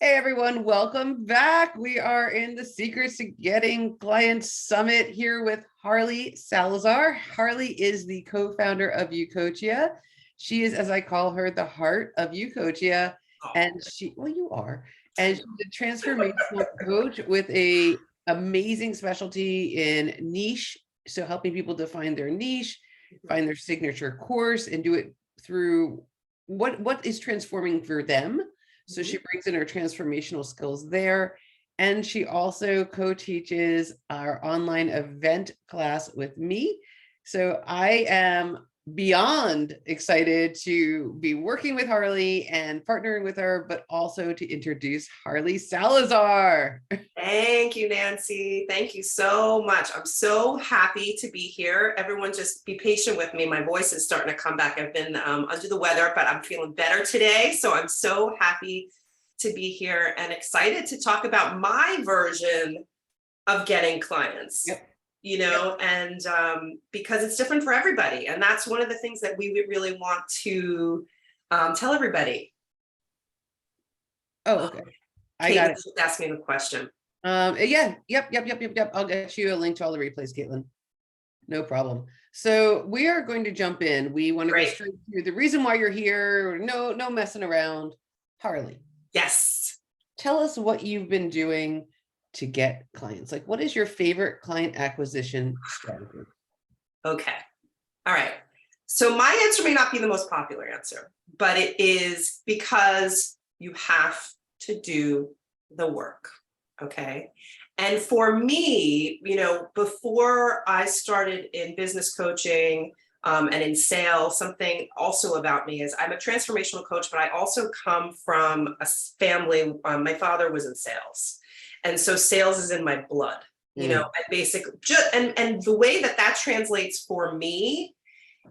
Hey everyone, welcome back. We are in the Secrets to Getting Clients Summit here with Harli Salazar. Harli is the co-founder of Ucoachia. She is, as I call her, the heart of Ucoachia. And you are. And she's a transformational coach with a amazing specialty in niche. So helping people define their niche, find their signature course, and do it through what is transforming for them. So she brings in her transformational skills there. And she also co-teaches our online event class with me. So I am beyond excited to be working with Harli and partnering with her, but also to introduce Harli Salazar. Thank you, Nancy. Thank you so much. I'm so happy to be here. Everyone just be patient with me. My voice is starting to come back. I've been under the weather, but I'm feeling better today. So I'm so happy to be here and excited to talk about my version of getting clients. Yep. And because it's different for everybody. And that's one of the things that we would really want to tell everybody. Oh, okay. I got it. Ask me the question. Yeah. Yep. I'll get you a link to all the replays, Caitlin. No problem. So we are going to jump in. We want to go straight to the reason why you're here. No messing around. Harli. Yes. Tell us what you've been doing to get clients. Like, what is your favorite client acquisition strategy? Okay. All right. So my answer may not be the most popular answer, but it is because you have to do the work. Okay. And for me, before I started in business coaching and in sales, something also about me is I'm a transformational coach, but I also come from a family. My father was in sales. And so sales is in my blood, I basically and the way that translates for me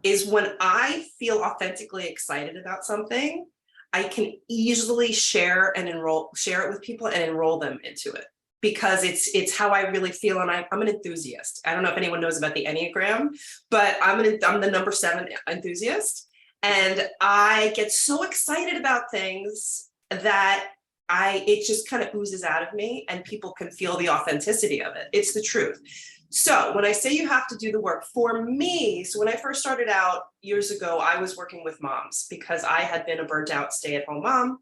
is when I feel authentically excited about something, I can easily share it with people and enroll them into it because it's how I really feel. And I'm an enthusiast. I don't know if anyone knows about the Enneagram, but I'm the number 7 enthusiast. And I get so excited about things that it just kind of oozes out of me and people can feel the authenticity of it. It's the truth. So when I say you have to do the work for me, so when I first started out years ago, I was working with moms because I had been a burnt out stay-at-home mom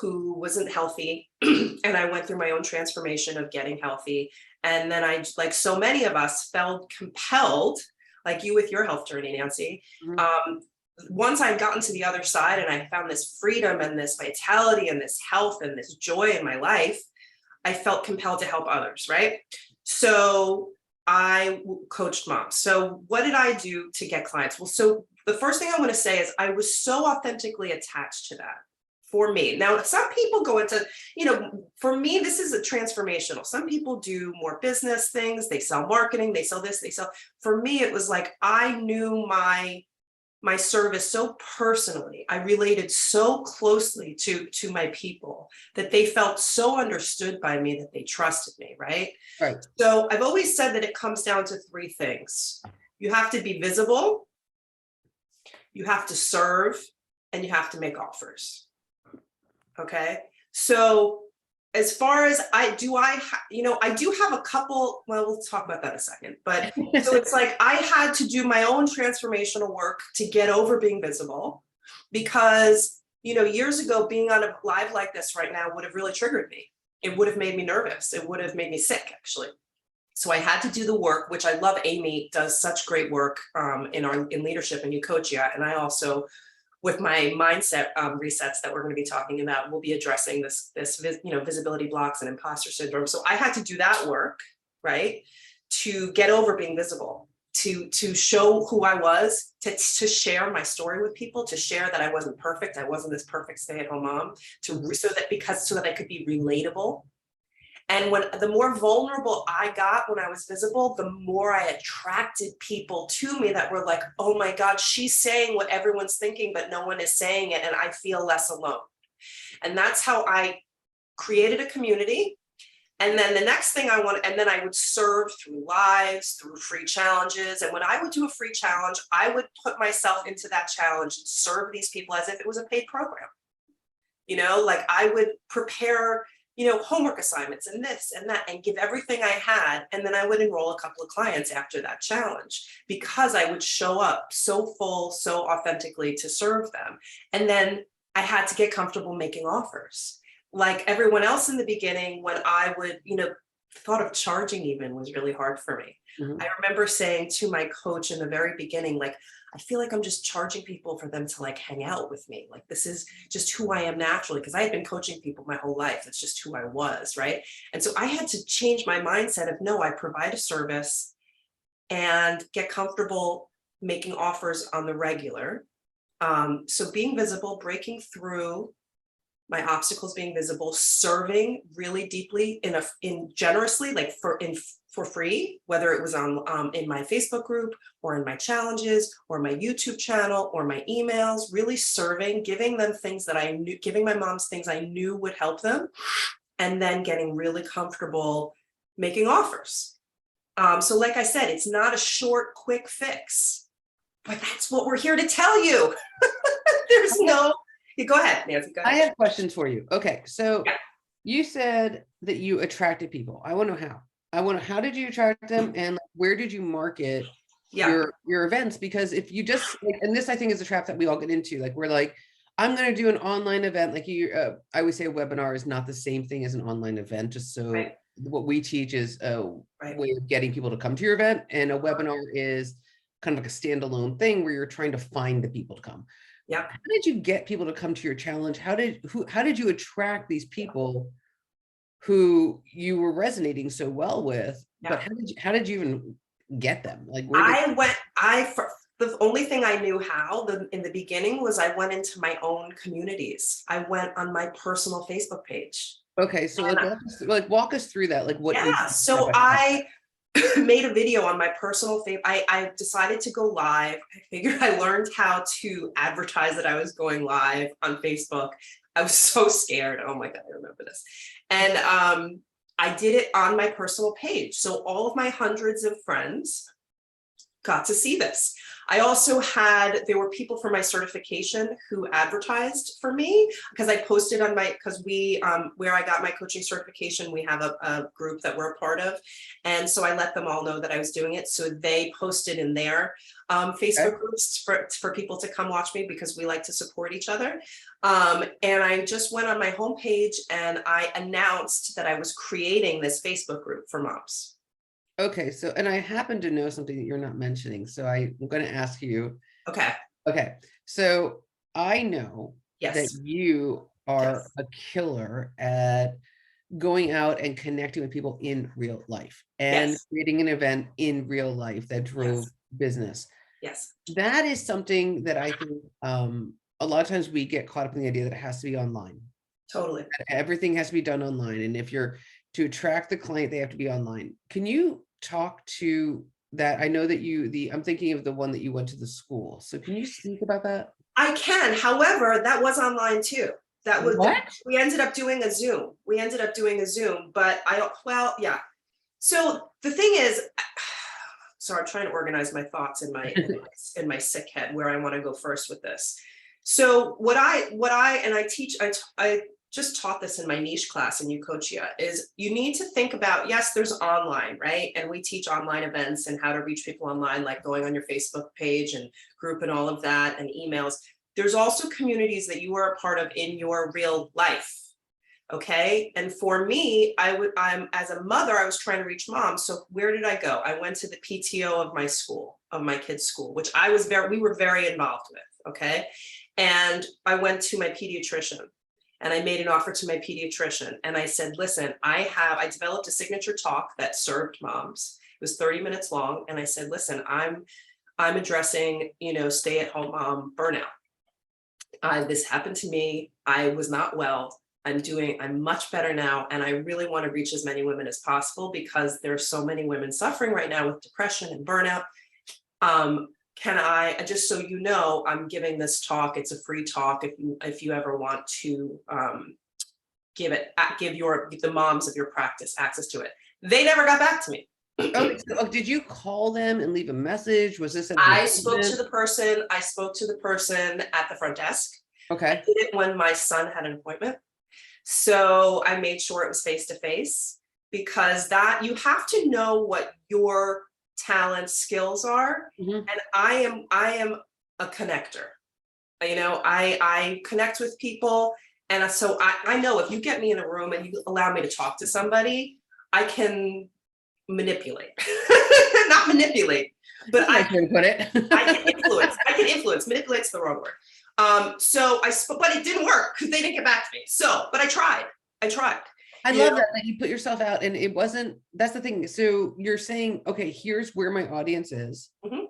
who wasn't healthy. And I went through my own transformation of getting healthy. And then I, like so many of us, felt compelled, like you with your health journey, Nancy, once I'd gotten to the other side and I found this freedom and this vitality and this health and this joy in my life, I felt compelled to help others, right? So I coached moms. So what did I do to get clients? Well, so the first thing I want to say is I was so authentically attached to that for me. Now, some people go into, for me, this is a transformational. Some people do more business things. They sell marketing, they sell this, they sell. For me, it was like, I knew my service so personally. I related so closely to my people that they felt so understood by me that they trusted me, right? Right. So I've always said that it comes down to 3 things. You have to be visible, you have to serve, and you have to make offers. Okay. So as far as I do have a couple, well, we'll talk about that in a second, but so it's like I had to do my own transformational work to get over being visible because, years ago, being on a live like this right now would have really triggered me. It would have made me nervous. It would have made me sick, actually. So I had to do the work, which I love. Amy does such great work in leadership in Ucoachia. And I also, with my mindset resets that we're going to be talking about, we'll be addressing this visibility blocks and imposter syndrome. So I had to do that work, right, to get over being visible, to show who I was, to share my story with people, to share that I wasn't perfect, I wasn't this perfect stay-at-home mom, so that I could be relatable. And the more vulnerable I got when I was visible, the more I attracted people to me that were like, oh my God, she's saying what everyone's thinking, but no one is saying it. And I feel less alone. And that's how I created a community. And then the next thing and then I would serve through lives, through free challenges. And when I would do a free challenge, I would put myself into that challenge and serve these people as if it was a paid program. You know, like I would prepare, you know, homework assignments and this and that and give everything I had. And then I would enroll a couple of clients after that challenge because I would show up so full, so authentically to serve them. And then I had to get comfortable making offers. Like everyone else in the beginning, when I would, you know, thought of charging even was really hard for me. Mhm. I remember saying to my coach in the very beginning, like, I feel like I'm just charging people for them to like hang out with me. Like this is just who I am naturally, because I had been coaching people my whole life. It's just who I was, right? And so I had to change my mindset of no, I provide a service and get comfortable making offers on the regular. So being visible, breaking through my obstacles, being visible, serving really deeply in generously, like for free, whether it was on in my Facebook group or in my challenges or my YouTube channel or my emails, really serving, giving them things that I knew, giving my moms things I knew would help them, and then getting really comfortable making offers. So like I said, it's not a short, quick fix, but that's what we're here to tell you. There's no, you go ahead, Nancy, go I ahead. have questions for you. Okay, so Yeah. you said that you attracted people. I want to know how. I want to, how did you attract them, and like, where did you market Yeah. your events? Because if you just like, and this I think is a trap that we all get into. Like we're like, I'm going to do an online event. Like you, I always say a webinar is not the same thing as an online event. Just so Right. what we teach is a Right. way of getting people to come to your event, and a webinar is kind of like a standalone thing where you're trying to find the people to come. Yeah. How did you get people to come to your challenge? How did you attract these people who you were resonating so well with? Yeah. But how did you even get them? Like where did The only thing I knew how in the beginning was I went into my own communities. I went on my personal Facebook page. okay, so walk us through that. Like what Yeah, so I made a video on my personal Facebook. I decided to go live. I figured I learned how to advertise that I was going live on Facebook. I was so scared. Oh my God, I remember this. And I did it on my personal page. So all of my hundreds of friends got to see this. I also there were people from my certification who advertised for me because I posted on because where I got my coaching certification, we have a group that we're a part of. And so I let them all know that I was doing it. So they posted in their Facebook groups for people to come watch me because we like to support each other. And I just went on my homepage and I announced that I was creating this Facebook group for moms. Okay, so, and I happen to know something that you're not mentioning, so I'm going to ask you. Okay. Okay, so I know that Yes. you are Yes. a killer at going out and connecting with people in real life and Yes. creating an event in real life that drove Yes. business. Yes. That is something that I think a lot of times we get caught up in the idea that it has to be online. Totally. Everything has to be done online. And if you're to attract the client, they have to be online. Can you talk to that? I know that I'm thinking of the one that you went to the school. So can you speak about that? I can. However, that was online too. That was What? we ended up doing a Zoom. But yeah. So the thing is, so I'm trying to organize my thoughts in my sick head where I want to go first with this. So what I teach, I just taught this in my niche class in Ucoachia, is you need to think about, yes, there's online, right? And we teach online events and how to reach people online, like going on your Facebook page and group and all of that and emails. There's also communities that you are a part of in your real life. Okay. And for me, I'm as a mother, I was trying to reach moms. So where did I go? I went to the PTO of my school, of my kids' school, which we were very involved with. Okay. And I went to my pediatrician and I made an offer to my pediatrician. And I said, listen, I developed a signature talk that served moms. It was 30 minutes long. And I said, listen, I'm addressing, stay-at-home mom burnout. This happened to me. I was not well. I'm much better now. And I really want to reach as many women as possible because there's so many women suffering right now with depression and burnout. Can I, just so you know, I'm giving this talk. It's a free talk. If you ever want to give the moms of your practice access to it. They never got back to me. Did you call them and leave a message? Was this? I spoke to the person at the front desk. Okay. I did it when my son had an appointment. So I made sure it was face to face, because that you have to know what your talents, skills are. Mhm. And I am a connector. I connect with people. And so I know if you get me in a room and you allow me to talk to somebody, I can manipulate. Not manipulate, but That's a nice way to put it. I can influence. I can influence. Manipulate's the wrong word. But it didn't work because they didn't get back to me. So, but I tried. I tried. I You love know? that you put yourself out, and it wasn't, that's the thing. So you're saying, okay, here's where my audience is. Mhm.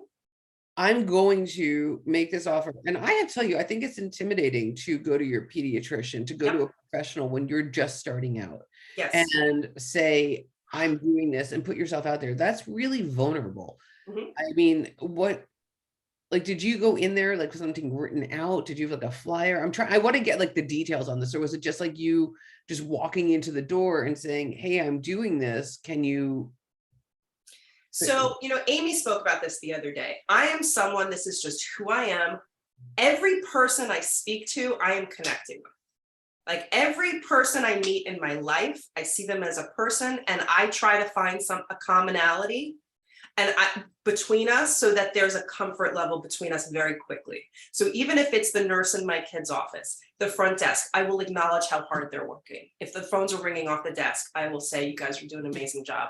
I'm going to make this offer. And I have to tell you, I think it's intimidating to go to your pediatrician, to go to Yep. a professional when you're just starting out Yes. and say, I'm doing this, and put yourself out there. That's really vulnerable. Mhm. I mean, like, did you go in there like with something written out? Did you have like a flyer? I want to get like the details on this. Or was it just like you just walking into the door and saying, hey, I'm doing this. Can you? So, Amy spoke about this the other day. I am someone, this is just who I am. Every person I speak to, I am connecting with. Like every person I meet in my life, I see them as a person, and I try to find a commonality between us, so that there's a comfort level between us very quickly. So even if it's the nurse in my kid's office, the front desk, I will acknowledge how hard they're working. If the phones are ringing off the desk, I will say, you guys are doing an amazing job.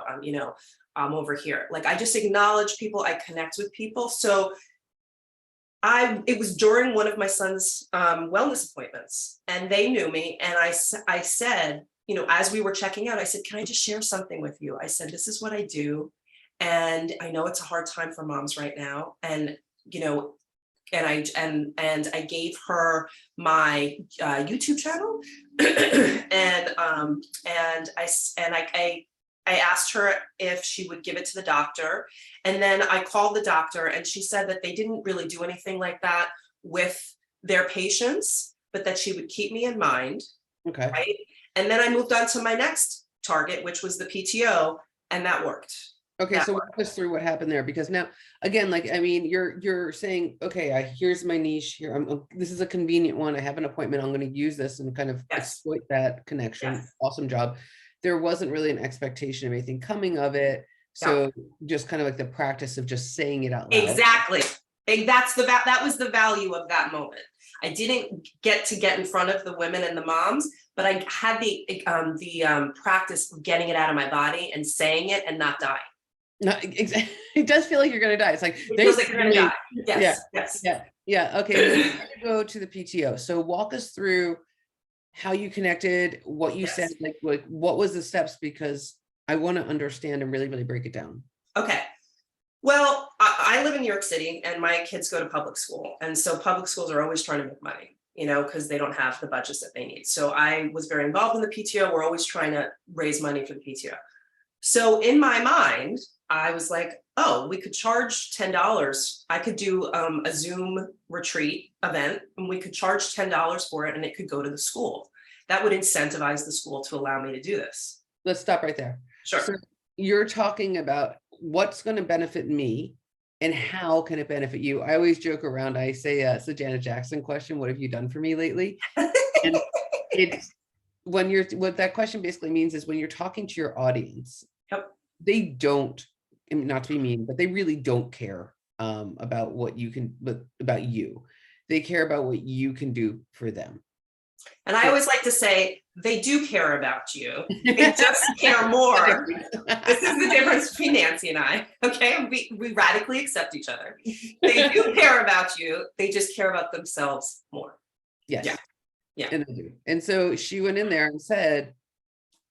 I'm over here. Like, I just acknowledge people, I connect with people. So it was during one of my son's wellness appointments, and they knew me. And I said, as we were checking out, I said, can I just share something with you? I said, this is what I do. And I know it's a hard time for moms right now. And, I gave her my YouTube channel. I asked her if she would give it to the doctor. And then I called the doctor, and she said that they didn't really do anything like that with their patients, but that she would keep me in mind. Okay. Right. And then I moved on to my next target, which was the PTO, and that worked. Okay, so walk us through what happened there, because now, again, like, I mean, you're saying, okay, here's my niche here. This is a convenient one. I have an appointment. I'm going to use this and kind of exploit that connection. Yes. Awesome job. There wasn't really an expectation of anything coming of it. So just kind of like the practice of just saying it out loud. Exactly. That was the value of that moment. I didn't get in front of the women and the moms, but I had the practice of getting it out of my body and saying it and not dying. No, exactly. It does feel like you're going to die. It's like, it feels like you're going to die. Yes. Yeah. Okay. Let's go to the PTO. So walk us through how you connected, what you said, like what was the steps, because I want to understand and really, really break it down. Okay. Well, I live in New York City, and my kids go to public school. And so public schools are always trying to make money, because they don't have the budgets that they need. So I was very involved in the PTO. We're always trying to raise money for the PTO. So in my mind, I was like, oh, we could charge $10. I could do a Zoom retreat event, and we could charge $10 for it, and it could go to the school. That would incentivize the school to allow me to do this. Let's stop right there. Sure. So you're talking about what's going to benefit me and how can it benefit you? I always joke around. I say, it's the Janet Jackson question. What have you done for me lately? And it's what that question basically means is when you're talking to your audience, they don't, not to be mean, but they really don't care about what you can, but about you. They care about what you can do for them. And I always like to say, they do care about you. They just care more. This is the difference between Nancy and I. Okay. We radically accept each other. They do care about you. They just care about themselves more. Yes. Yeah. And they do. And so she went in there and said,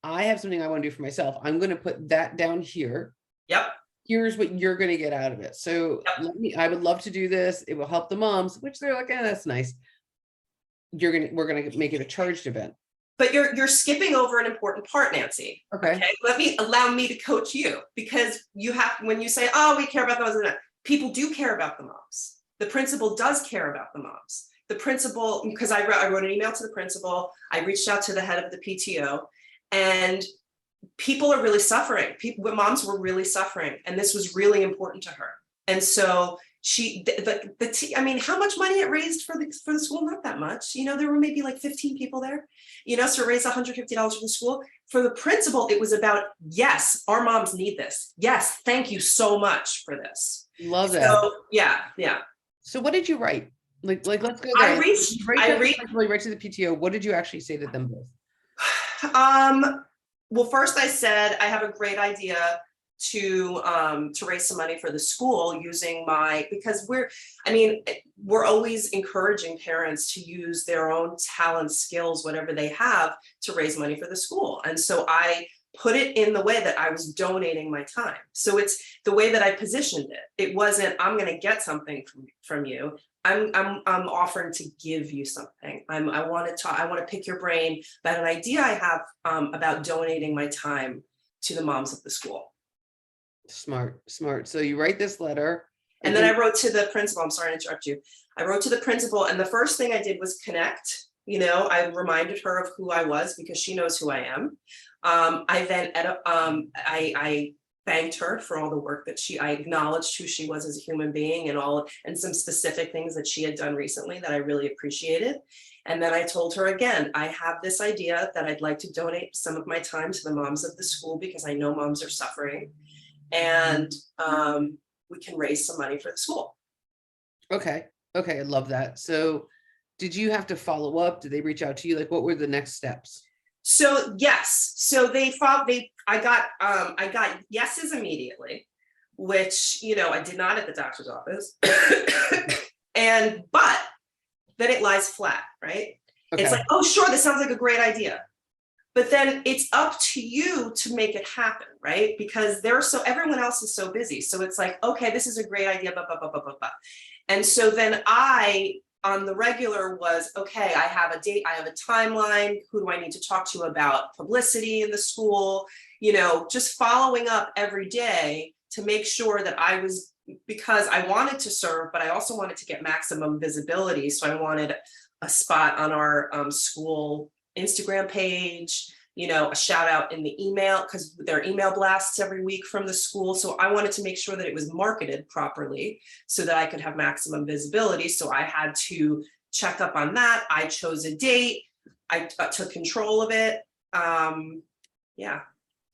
I have something I want to do for myself. I'm going to put that down here. Yep. Here's what you're going to get out of it. So I would love to do this. It will help the moms, which they're like, that's nice. We're going to make it a charged event. But you're skipping over an important part, Nancy. Okay. Allow me to coach you, because when you say, oh, we care about the moms, people do care about the moms. The principal does care about the moms. The principal, because I wrote an email to the principal, I reached out to the head of the PTO, and people are really suffering. Moms were really suffering, and this was really important to her. And so I mean, how much money it raised for the school? Not that much. There were maybe like 15 people there, so it raised $150 for the school. For the principal, it was about, yes, our moms need this. Yes, thank you so much for this. Love that. So yeah. So what did you write? Like let's go I there. reached, You write that directly right to the PTO. What did you actually say to them both? Well, first I said, I have a great idea to raise some money for the school using because we're always encouraging parents to use their own talents, skills, whatever they have to raise money for the school. And so I put it in the way that I was donating my time. So it's the way that I positioned it. It wasn't, I'm going to get something from you. I'm offering to give you something. I want to pick your brain about an idea I have about donating my time to the moms of the school. Smart. So you write this letter. And then I wrote to the principal. I'm sorry to interrupt you. I wrote to the principal, and the first thing I did was connect. I reminded her of who I was because she knows who I am. I then I thanked her for all the work that I acknowledged who she was as a human being and some specific things that she had done recently that I really appreciated. And then I told her again, I have this idea that I'd like to donate some of my time to the moms of the school because I know moms are suffering, and we can raise some money for the school. Okay, I love that. So did you have to follow up? Did they reach out to you? Like, what were the next steps? So yes, so I got yeses immediately, which I did not at the doctor's office, but then it lies flat, right? Okay. It's like, oh sure, this sounds like a great idea, but then it's up to you to make it happen, right? Because everyone else is so busy, so it's like, okay, this is a great idea, blah, blah, blah, blah, blah, blah. And so then on the regular was, okay, I have a date, I have a timeline, who do I need to talk to about publicity in the school, just following up every day to make sure that because I wanted to serve, but I also wanted to get maximum visibility. So I wanted a spot on our school Instagram page, a shout out in the email, because there are email blasts every week from the school. So I wanted to make sure that it was marketed properly so that I could have maximum visibility. So I had to check up on that. I chose a date. I took control of it. Yeah.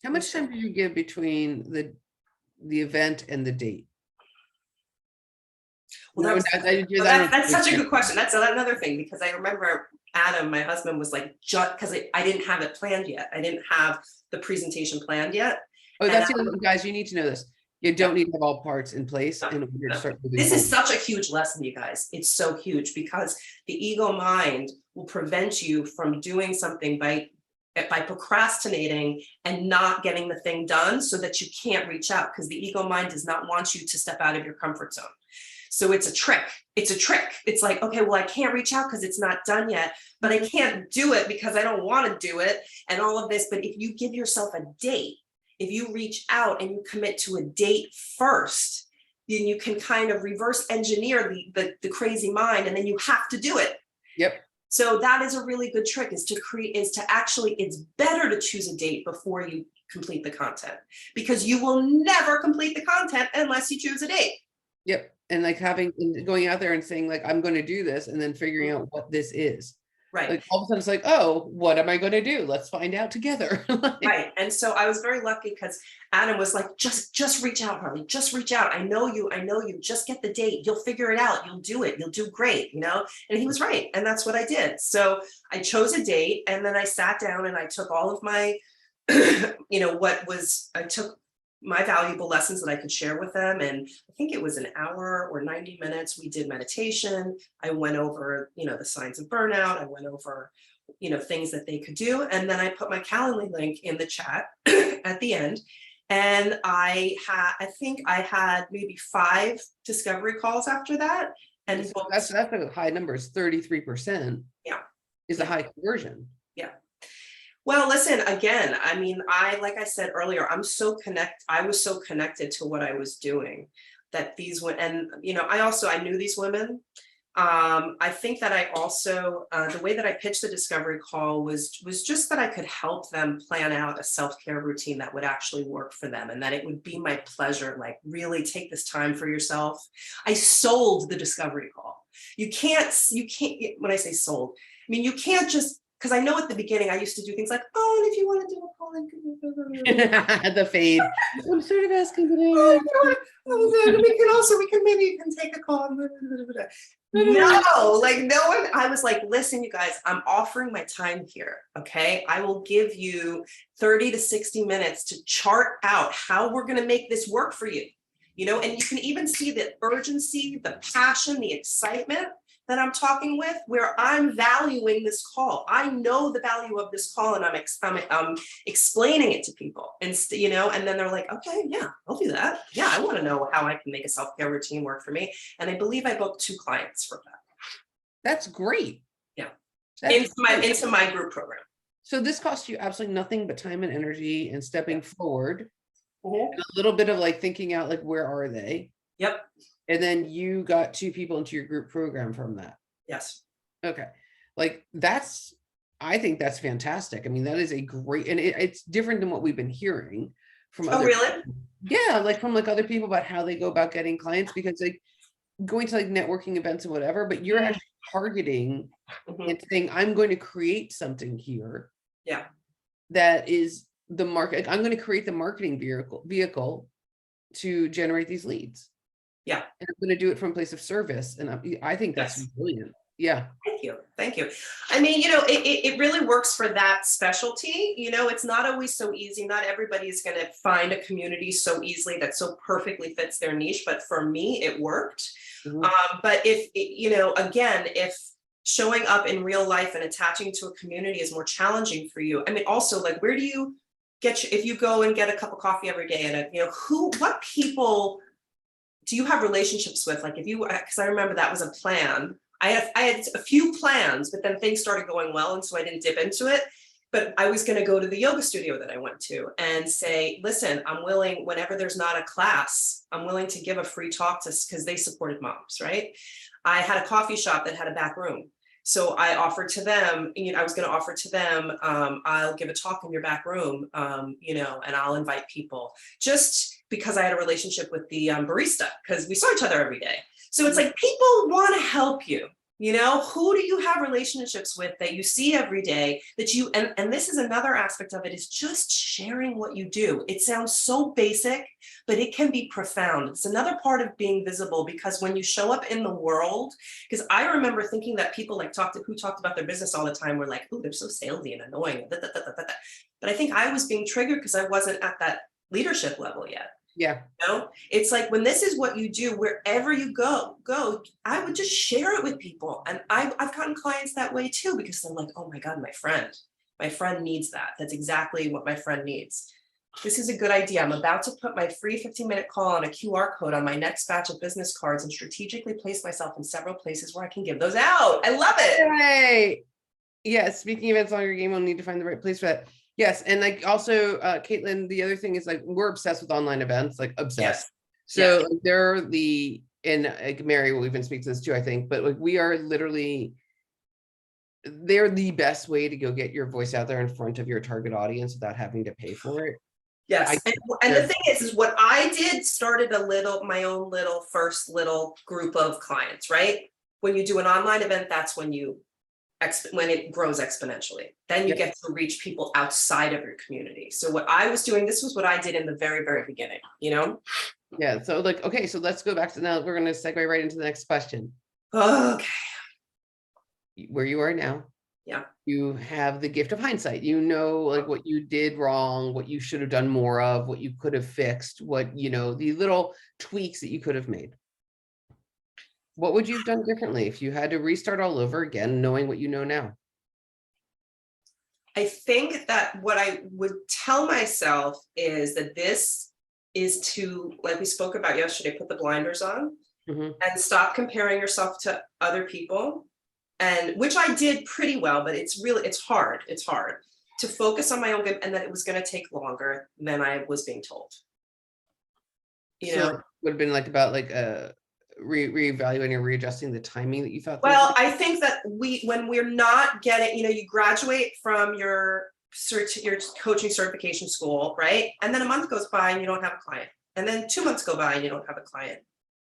How much time did you give between the event and the date? Well, that's such a good question. That's another thing, because I remember Adam, my husband, was like, because I didn't have it planned yet. I didn't have the presentation planned yet. Oh, that's the other thing, guys. You need to know this. You don't need to have all parts in place in order to start moving forward. This is such a huge lesson, you guys. It's so huge because the ego mind will prevent you from doing something by procrastinating and not getting the thing done so that you can't reach out, because the ego mind does not want you to step out of your comfort zone. So it's a trick. It's like, okay, well, I can't reach out because it's not done yet, but I can't do it because I don't want to do it and all of this. But if you give yourself a date, if you reach out and you commit to a date first, then you can kind of reverse engineer the crazy mind, and then you have to do it. Yep. So that is a really good trick, it's better to choose a date before you complete the content, because you will never complete the content unless you choose a date. Yep. And like going out there and saying like, I'm going to do this, and then figuring out what this is. Right. Like all of a sudden it's like, oh, what am I going to do? Let's find out together. Right. And so I was very lucky because Adam was like, just reach out, Harli, just reach out. I know you, just get the date. You'll figure it out. You'll do it. You'll do great, And he was right. And that's what I did. So I chose a date, and then I sat down and I took all of my, I took my valuable lessons that I could share with them. And I think it was an hour or 90 minutes. We did meditation. I went over, the signs of burnout. I went over, things that they could do. And then I put my Calendly link in the chat at the end. And I think I had maybe 5 discovery calls after that. And so that's a high number. It's 33%. Yeah. Is a high conversion. Yeah. Well, listen, again, like I said earlier, I was so connected to what I was doing that these women, and, I knew these women, I think that I also, the way that I pitched the discovery call was just that I could help them plan out a self-care routine that would actually work for them, and that it would be my pleasure, like really take this time for yourself. I sold the discovery call. You can't, when I say sold, I mean, you can't just, because I know at the beginning I used to do things like, oh, and if you want to do a call, The fade. I'm sort of asking, but we can maybe you can take a call. No, like no one, I was like, listen, you guys, I'm offering my time here. Okay. I will give you 30 to 60 minutes to chart out how we're going to make this work for you. You know, and you can even see the urgency, the passion, the excitement that I'm talking with, where I'm valuing this call. I know the value of this call, and I'm explaining it to people, and you know, and then they're like, okay, yeah, I'll do that. Yeah, I want to know how I can make a self-care routine work for me. And I believe I booked 2 clients from that. that's great. Yeah, That's into my group program. So this costs you absolutely nothing but time and energy and stepping forward, Mhm. and a little bit of like thinking out, like, where are they? Yep. And then you got 2 people into your group program from that. Yes. Okay. Like I think that's fantastic. I mean, that is a great, and it's different than what we've been hearing from Oh, other, really? yeah, like from like other people about how they go about getting clients, because like going to like networking events and whatever, but you're actually targeting and saying, I'm going to create something here. Yeah. That is the market. I'm going to create the marketing vehicle to generate these leads. Yeah. And I'm going to do it from a place of service. And I think that's brilliant. Yeah. Thank you. Thank you. I mean, you know, it really works for that specialty. You know, it's not always so easy. Not everybody is going to find a community so easily that so perfectly fits their niche. But for me, it worked. But if, you know, again, if showing up in real life and attaching to a community is more challenging for you, I mean, also, like, where do you get, if you go and get a cup of coffee every day, and, you know, what people do you have relationships with? Like, if you, because I remember that was a plan. I had a few plans, but then things started going well, and so I didn't dip into it. But I was going to go to the yoga studio that I went to and say, listen, I'm willing, whenever there's not a class, I'm willing to give a free talk to, because they supported moms, right? I had a coffee shop that had a back room. So I offered to them, you know, I was going to offer to them, I'll give a talk in your back room, you know, and I'll invite people, just because I had a relationship with the barista, because we saw each other every day. So it's like, people want to help you. You know, who do you have relationships with that you see every day that you, and this is another aspect of it, is just sharing what you do. It sounds so basic, but it can be profound. It's another part of being visible, because when you show up in the world, because I remember thinking that people like who talked about their business all the time were like, oh, they're so salesy and annoying. But I think I was being triggered because I wasn't at that leadership level yet. Yeah. You know, it's like, when this is what you do, wherever you go, I would just share it with people. And I've gotten clients that way too, because they're like, oh my God, my friend needs that. That's exactly what my friend needs. This is a good idea. I'm about to put my free 15-minute call on a QR code on my next batch of business cards and strategically place myself in several places where I can give those out. I love it. Right. Yeah. Speaking of events on your game, we'll need to find the right place for that. Yes. And like also, Caitlin, the other thing is, like, we're obsessed with online events, like obsessed. Yes. So Yes. like, they're and like Mary will even speak to this too, I think, but like we are literally, they're the best way to go get your voice out there in front of your target audience without having to pay for it. Yes. And the thing is what I did, started my own first little group of clients, right? When you do an online event, that's when when it grows exponentially. Then you get to reach people outside of your community. So what I was doing, this was what I did in the very, very beginning, you know? Yeah. So like, okay, so let's go back to, now we're going to segue right into the next question. Okay. Where you are now. Yeah. You have the gift of hindsight. You know, like what you did wrong, what you should have done more of, what you could have fixed, what, you know, the little tweaks that you could have made. What would you have done differently if you had to restart all over again, knowing what you know now? I think that what I would tell myself is that this is to, like we spoke about yesterday, put the blinders on and stop comparing yourself to other people. And which I did pretty well, but it's hard. It's hard to focus on my own good, and that it was going to take longer than I was being told. You know, would have been like about like reevaluating or readjusting the timing that you thought? Well, I think that when we're not getting, you graduate from your coaching certification school, right? And then a month goes by and you don't have a client. And then 2 months go by and you don't have a client.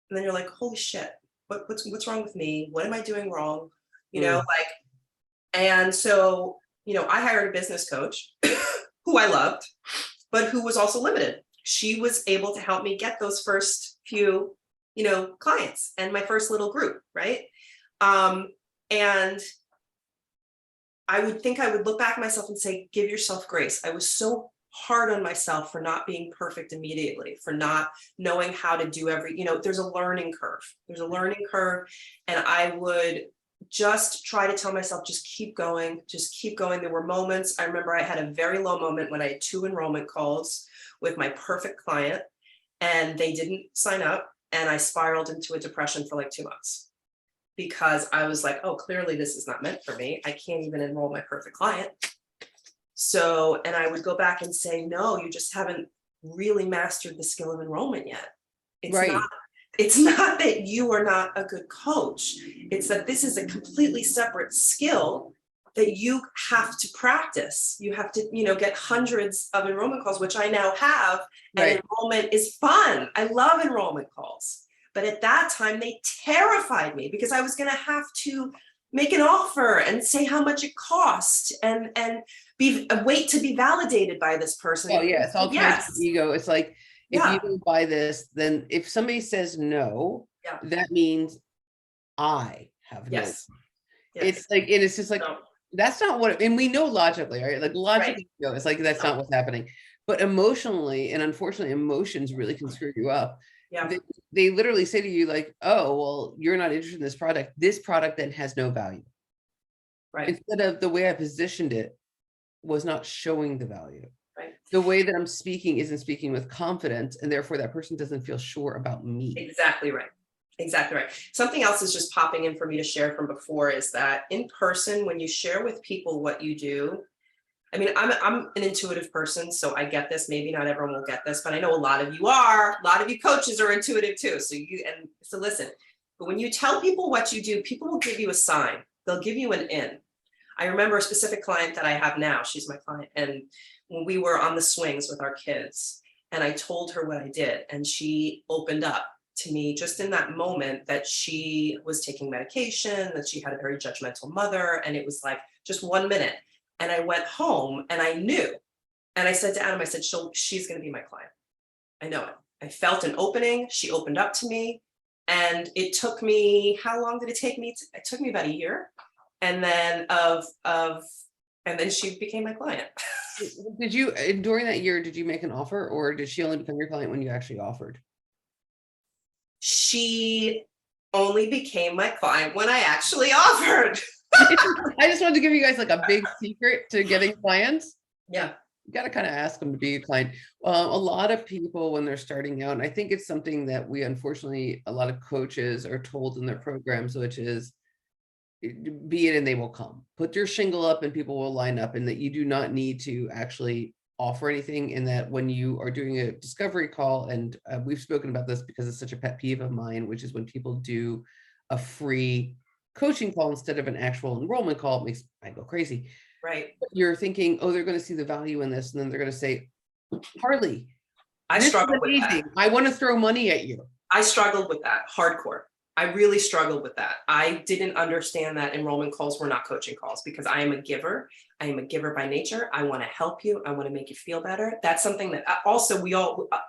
And then you're like, holy shit, what's wrong with me? What am I doing wrong? And so, I hired a business coach who I loved, but who was also limited. She was able to help me get those first few, clients and my first little group, right? And I would look back at myself and say, give yourself grace. I was so hard on myself for not being perfect immediately, for not knowing how to do there's a learning curve. And I would just try to tell myself, just keep going. There were moments, I remember I had a very low moment when I had 2 enrollment calls with my perfect client and they didn't sign up, and I spiraled into a depression for like 2 months because I was like, oh, clearly this is not meant for me. I can't even enroll my perfect client. So, and I would go back and say, no, you just haven't really mastered the skill of enrollment yet. It's not that you are not a good coach. It's that this is a completely separate skill that you have to practice. You have to, get hundreds of enrollment calls, which I now have. And enrollment is fun. I love enrollment calls. But at that time, they terrified me because I was going to have to make an offer and say how much it cost and wait to be validated by this person. Oh yeah, it's all tied to ego. It's like, if you don't buy this, then if somebody says no, that means I have no. It's like, and it's just like, that's not what, and we know logically, right? Like logically, it's like, that's not what's happening. But emotionally, and unfortunately, emotions really can screw you up. They literally say to you like, oh, well, you're not interested in this product. This product then has no value. Instead of the way I positioned it was not showing the value. The way that I'm speaking isn't speaking with confidence, and therefore that person doesn't feel sure about me. Exactly right. Something else is just popping in for me to share from before is that in person, when you share with people what you do, I mean, I'm an intuitive person, so I get this. Maybe not everyone will get this, but I know a lot of you are. A lot of you coaches are intuitive too. So listen, but when you tell people what you do, people will give you a sign. They'll give you an in. I remember a specific client that I have now. She's my client. And when we were on the swings with our kids and I told her what I did, and she opened up to me just in that moment that she was taking medication, that she had a very judgmental mother. And it was like just 1 minute. And I went home and I knew, and I said to Adam, I said, she's going to be my client. I know it. I felt an opening. She opened up to me, and it took me, how long did it take me? It took me about a year. And then and then she became my client. Did you, during that year, did you make an offer, or did she only become your client when you actually offered? She only became my client when I actually offered. I just wanted to give you guys like a big secret to getting clients. You got to kind of ask them to be a client. A lot of people when they're starting out, and I think it's something that we, unfortunately, a lot of coaches are told in their programs, which is, be it and they will come. Put your shingle up and people will line up, and that you do not need to actually offer anything. And that when you are doing a discovery call, and we've spoken about this because it's such a pet peeve of mine, which is when people do a free coaching call instead of an actual enrollment call, it makes I go crazy. But you're thinking, oh, they're going to see the value in this, and then they're going to say, Harli, I struggled with that. I want to throw money at you. I struggled with that hardcore. I really struggled with that. I didn't understand that enrollment calls were not coaching calls, because I am a giver. I am a giver by nature. I want to help you. I want to make you feel better. That's something that also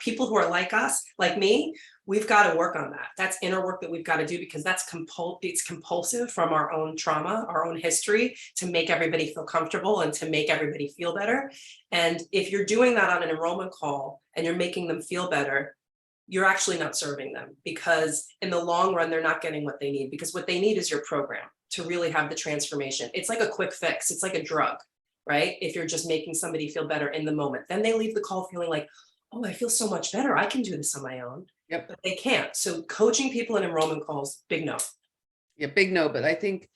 people who are like us, like me, we've got to work on that. That's inner work that we've got to do, because it's compulsive from our own trauma, our own history, to make everybody feel comfortable and to make everybody feel better. And if you're doing that on an enrollment call and you're making them feel better, you're actually not serving them, because in the long run, they're not getting what they need, because what they need is your program to really have the transformation. It's like a quick fix. It's like a drug, right? If you're just making somebody feel better in the moment, then they leave the call feeling like, oh, I feel so much better. I can do this on my own. But they can't. So coaching people in enrollment calls, big no. Big no. But I think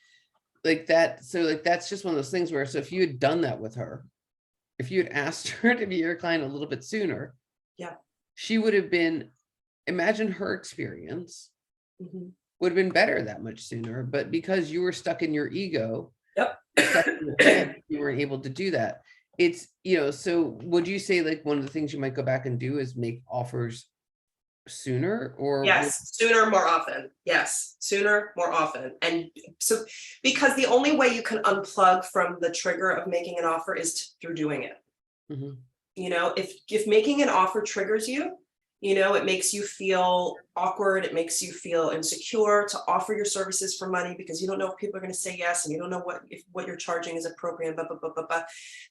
like that. So like, that's just one of those things where, so if you had done that with her, if you had asked her to be your client a little bit sooner, she would have been, imagine her experience Mhm. would have been better that much sooner, but because you were stuck in your ego, Yep. stuck in your head, you weren't able to do that. It's, so would you say like one of the things you might go back and do is make offers sooner, or Yes, sooner, more often. Yes, sooner, more often. And so, because the only way you can unplug from the trigger of making an offer is through doing it. Mhm. If making an offer triggers you, it makes you feel awkward, it makes you feel insecure to offer your services for money because you don't know if people are going to say yes, and you don't know what you're charging is appropriate, blah, blah, blah, blah, blah.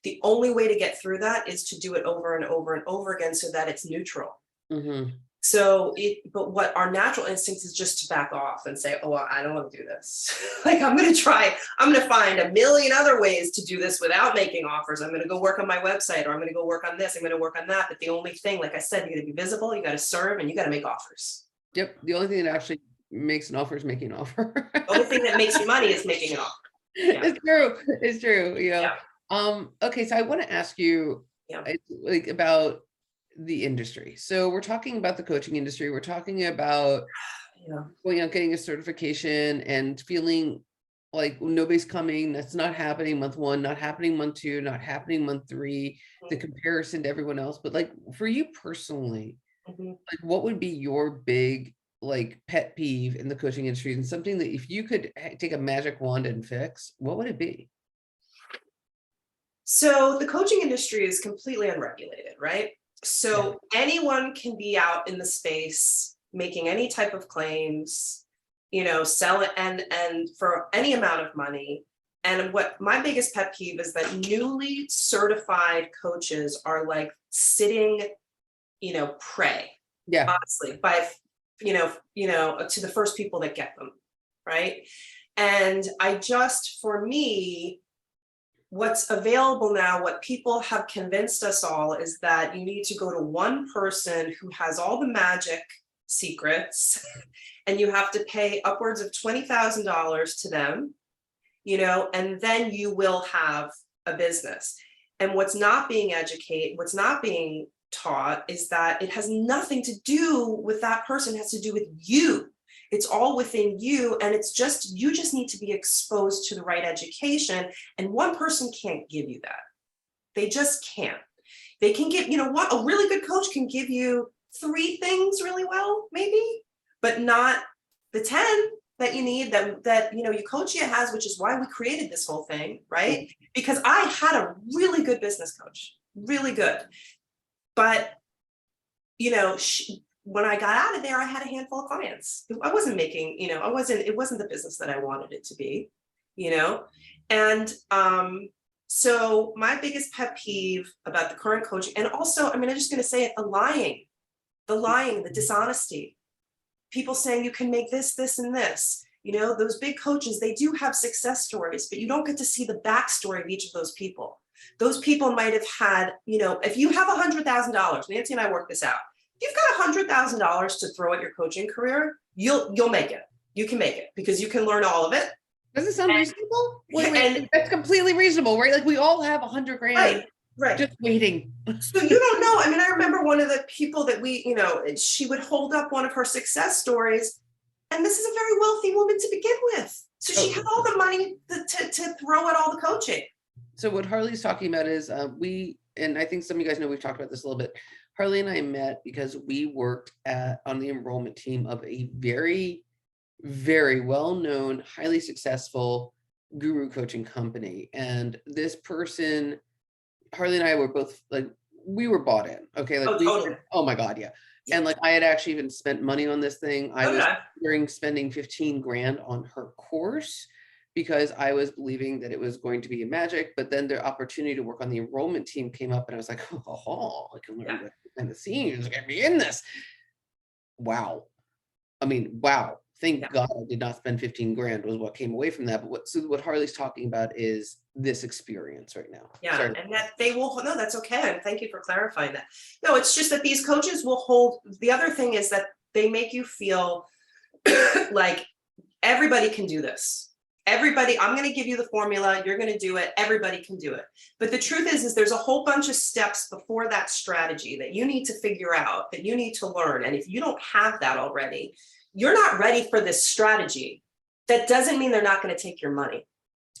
The only way to get through that is to do it over and over and over again so that it's neutral. Mhm. But what our natural instinct is just to back off and say, oh, well, I don't want to do this. Like, I'm going to find a million other ways to do this without making offers. I'm going to go work on my website, or I'm going to go work on this. I'm going to work on that. But the only thing, like I said, you got to be visible, you got to serve, and you got to make offers. Yep. The only thing that actually makes an offer is making an offer. The only thing that makes you money is making an offer. Yeah. It's true. It's true. Yeah. Okay. So I want to ask you Yeah. like about the industry. So we're talking about the coaching industry. We're talking about going out, getting a certification and feeling like nobody's coming. That's not happening month one, not happening month two, not happening month three, the comparison to everyone else. But like for you personally, like what would be your big like pet peeve in the coaching industry, and something that if you could take a magic wand and fix, what would it be? So the coaching industry is completely unregulated, right? So anyone can be out in the space making any type of claims, sell it and for any amount of money. And what my biggest pet peeve is that newly certified coaches are like sitting, prey, Yeah. honestly, by to the first people that get them, right? And for me, what's available now, what people have convinced us all is that you need to go to one person who has all the magic secrets, and you have to pay upwards of $20,000 to them, and then you will have a business. And what's not being taught is that it has nothing to do with that person, it has to do with you. It's all within you, and you just need to be exposed to the right education, and one person can't give you that. They just can't. They can give, what a really good coach can give you 3 things really well, maybe, but not the 10 that you need that Ucoachia has, which is why we created this whole thing, right? Because I had a really good business coach, really good. But, when I got out of there, I had a handful of clients. I wasn't making, it wasn't the business that I wanted it to be, And so my biggest pet peeve about the current coaching, and also, I'm just going to say it, the lying, the dishonesty, people saying you can make this, this, and this. Those big coaches, they do have success stories, but you don't get to see the backstory of each of those people. Those people might have had, if you have $100,000, Nancy and I worked this out. If you've got $100,000 to throw at your coaching career, you'll make it. You can make it because you can learn all of it. Does it sound reasonable? Wait, that's completely reasonable, right? Like we all have 100 grand right. just waiting. So you don't know. I remember one of the people that she would hold up one of her success stories, and this is a very wealthy woman to begin with. So she had all the money to throw at all the coaching. So what Harli's talking about is and I think some of you guys know we've talked about this a little bit. Harli and I met because we worked on the enrollment team of a very, very well-known, highly successful guru coaching company. And this person, Harli and I were both like, we were bought in. Okay. Like, totally. Oh my God. Yeah. And like, I had actually even spent money on this thing. I was considering spending 15 grand on her course because I was believing that it was going to be a magic, but then the opportunity to work on the enrollment team came up and I was like, oh, I can learn behind the scenes, I can be in this. Wow. Wow. Thank God I did not spend 15 grand was what came away from that. But what Harli's talking about is this experience right now. Yeah. Sorry. And that they will, no, that's okay. And thank you for clarifying that. No, it's just that these coaches will hold, the other thing is that they make you feel like everybody can do this. Everybody, I'm going to give you the formula. You're going to do it. Everybody can do it. But the truth is there's a whole bunch of steps before that strategy that you need to figure out, that you need to learn. And if you don't have that already, you're not ready for this strategy. That doesn't mean they're not going to take your money.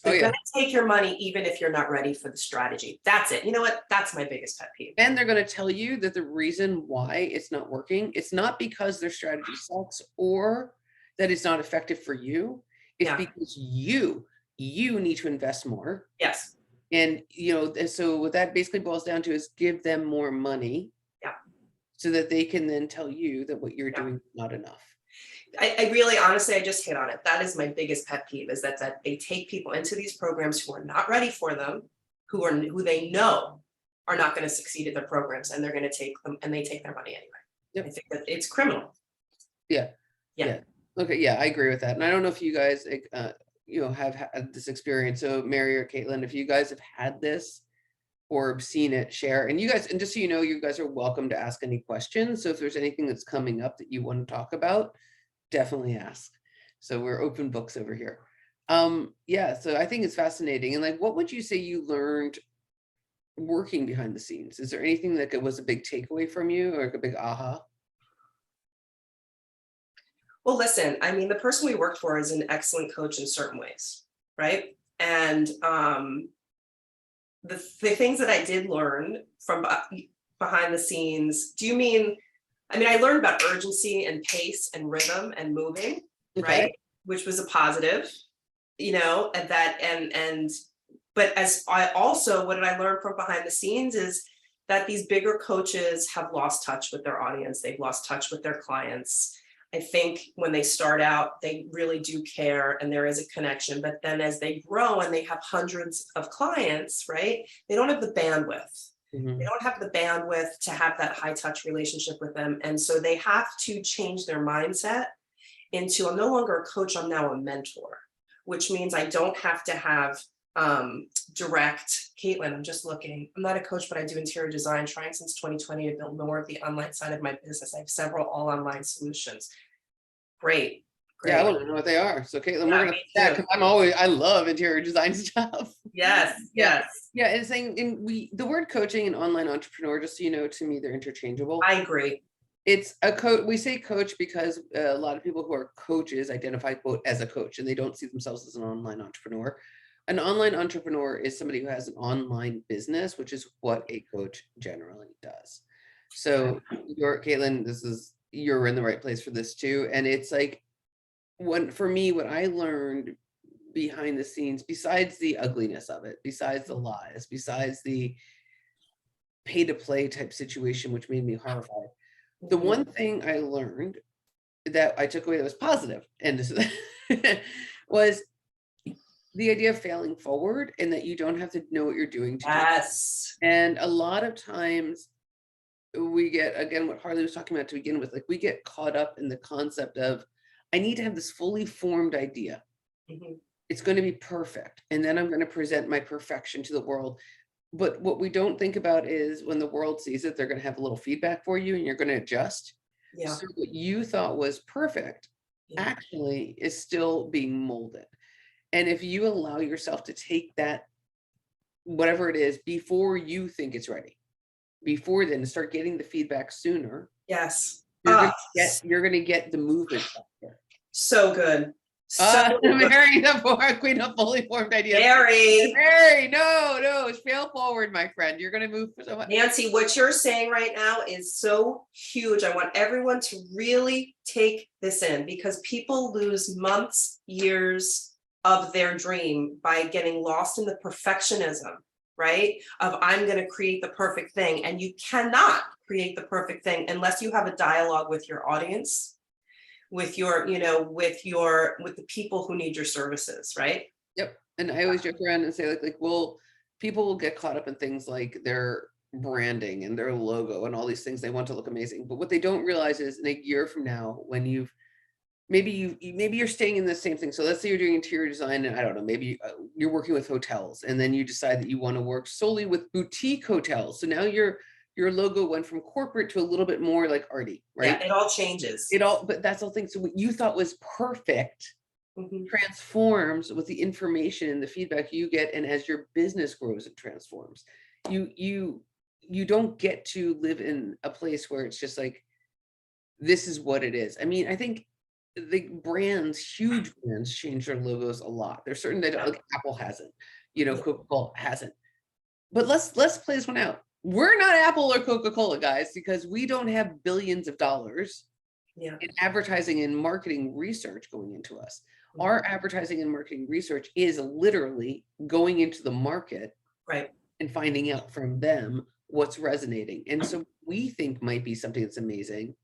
They're going to take your money even if you're not ready for the strategy. That's it. You know what? That's my biggest pet peeve. And they're going to tell you that the reason why it's not working, it's not because their strategy sucks or that it's not effective for you. It's because you need to invest more. Yes. And, you know, so what that basically boils down to is give them more money. Yeah. So that they can then tell you that what you're doing is not enough. I really, honestly, I just hit on it. That is my biggest pet peeve, is that they take people into these programs who are not ready for them, who they know are not going to succeed at their programs, and they're going to take them, and they take their money anyway. Yep. I think that it's criminal. Yeah. Okay. Yeah, I agree with that. And I don't know if you guys, you know, have had this experience. So Mary or Caitlin, if you guys have had this or seen it, share. And you guys, and just so you know, you guys are welcome to ask any questions. So if there's anything that's coming up that you want to talk about, definitely ask. So we're open books over here. Yeah, so I think it's fascinating. And like, what would you say you learned working behind the scenes? Is there anything that was a big takeaway from you, or like a big aha? Well, listen, I mean, the person we worked for is an excellent coach in certain ways, right? And the things that I did learn from behind the scenes, do you mean, I mean, I learned about urgency and pace and rhythm and moving, right? Which was a positive, you know, but as I also, what did I learn from behind the scenes is that these bigger coaches have lost touch with their audience. They've lost touch with their clients. I think when they start out, they really do care and there is a connection, but then as they grow and they have hundreds of clients, right? They don't have the bandwidth. They don't have the bandwidth to have that high touch relationship with them. And so they have to change their mindset into, I'm no longer a coach, I'm now a mentor, which means I don't have to have direct, Caitlin, I'm just looking, I'm not a coach, but I do interior design, trying since 2020 to build more of the online side of my business. I have several all online solutions. Great. Yeah, I don't know what they are. So Caitlin, we're gonna because I love interior design stuff. Yes. Yeah, and saying the word coaching and online entrepreneur, just so you know, to me, they're interchangeable. I agree. It's a coach. We say coach because a lot of people who are coaches identify quote as a coach, and they don't see themselves as an online entrepreneur. An online entrepreneur is somebody who has an online business, which is what a coach generally does. So Caitlin, you're in the right place for this too. And it's like, for me, what I learned behind the scenes, besides the ugliness of it, besides the lies, besides the pay to play type situation, which made me horrified. The one thing I learned that I took away that was positive, and this was the idea of failing forward, and that you don't have to know what you're doing to do it. And a lot of times we get, again, what Harli was talking about to begin with, like we get caught up in the concept of, I need to have this fully formed idea. It's going to be perfect. And then I'm going to present my perfection to the world. But what we don't think about is when the world sees it, they're going to have a little feedback for you and you're going to adjust. So what you thought was perfect actually is still being molded. And if you allow yourself to take that, whatever it is, before you think it's ready, before then, start getting the feedback sooner. You're going to get the movement faster. So good. Mary, the queen of fully formed ideas. Mary, no, it's fail forward, my friend. You're going to move so much. Nancy, what you're saying right now is so huge. I want everyone to really take this in, because people lose months, years of their dream by getting lost in the perfectionism, right? Of I'm going to create the perfect thing. And you cannot create the perfect thing unless you have a dialogue with your audience, with your, with the people who need your services, right? Yep. And I always joke around and say well, people will get caught up in things like their branding and their logo and all these things. They want to look amazing. But what they don't realize is in a year from now, when maybe you're staying in the same thing. So let's say you're doing interior design, and I don't know, maybe you're working with hotels, and then you decide that you want to work solely with boutique hotels. So now your logo went from corporate to a little bit more like arty, right? Yeah, it all changes. But that's the whole thing. So what you thought was perfect transforms with the information and the feedback you get, and as your business grows, it transforms. You don't get to live in a place where it's just like, this is what it is. I mean, I think the brands, huge brands change their logos a lot. There's certain that Yeah. like Apple hasn't, Coca-Cola hasn't. But let's play this one out. We're not Apple or Coca-Cola, guys, because we don't have billions of dollars Yeah. in advertising and marketing research going into us. Mhm. Our advertising and marketing research is literally going into the market Right. and finding out from them what's resonating. And so we think might be something that's amazing,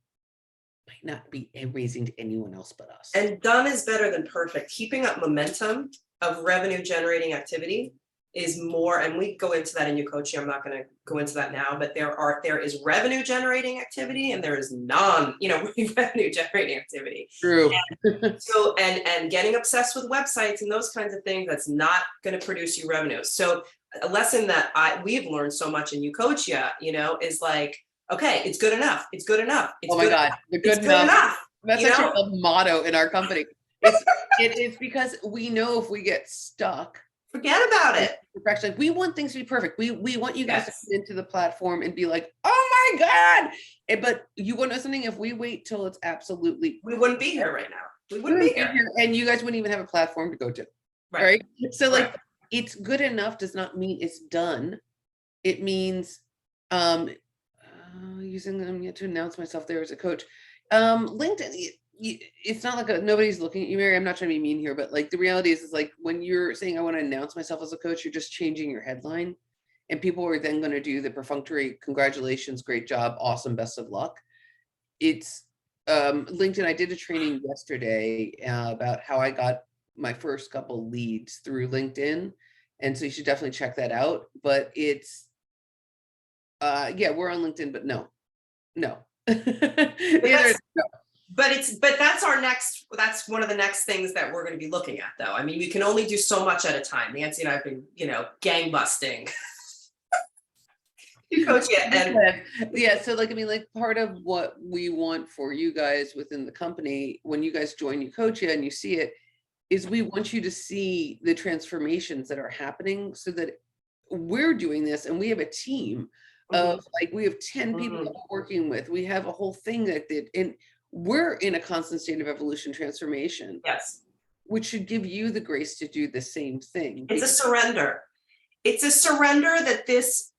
might not be amazing to anyone else but us. And done is better than perfect. Keeping up momentum of revenue generating activity is more, and we go into that in Ucoachia. I'm not going to go into that now, but there is revenue generating activity and there is revenue generating activity. True. So and getting obsessed with websites and those kinds of things, that's not going to produce you revenue. So a lesson that we've learned so much in Ucoachia, is like, okay, it's good enough. It's good enough. It's Oh my good God, enough. the good It's good enough. That's actually a motto in our company. It's because we know if we get stuck, forget about it. Perfection. We want things to be perfect. We want you guys Yes. to come into the platform and be like, oh my God. But you want to know something? If we wait till it's absolutely, We wouldn't be here right now. We wouldn't be here. and you guys wouldn't even have a platform to go to. Right. So like, it's good enough does not mean it's done. It means using them yet to announce myself there as a coach. LinkedIn, it's not like nobody's looking at you, Mary. I'm not trying to be mean here, but like the reality is like when you're saying I want to announce myself as a coach, you're just changing your headline, and people are then going to do the perfunctory congratulations, great job, awesome, best of luck. It's LinkedIn. I did a training yesterday about how I got my first couple leads through LinkedIn, and so you should definitely check that out. But it's yeah, we're on LinkedIn, but no. But that's one of the next things that we're going to be looking at, though. I mean, we can only do so much at a time. Nancy and I have been, gang busting. Yeah, so like, I mean, like part of what we want for you guys within the company, when you guys join Ucoachia and you see it, is we want you to see the transformations that are happening so that we're doing this and we have a team of like, we have 10 people that we're working with. We have a whole thing that did, and we're in a constant state of evolution transformation. Yes. Which should give you the grace to do the same thing. It's a surrender. It's a surrender that this,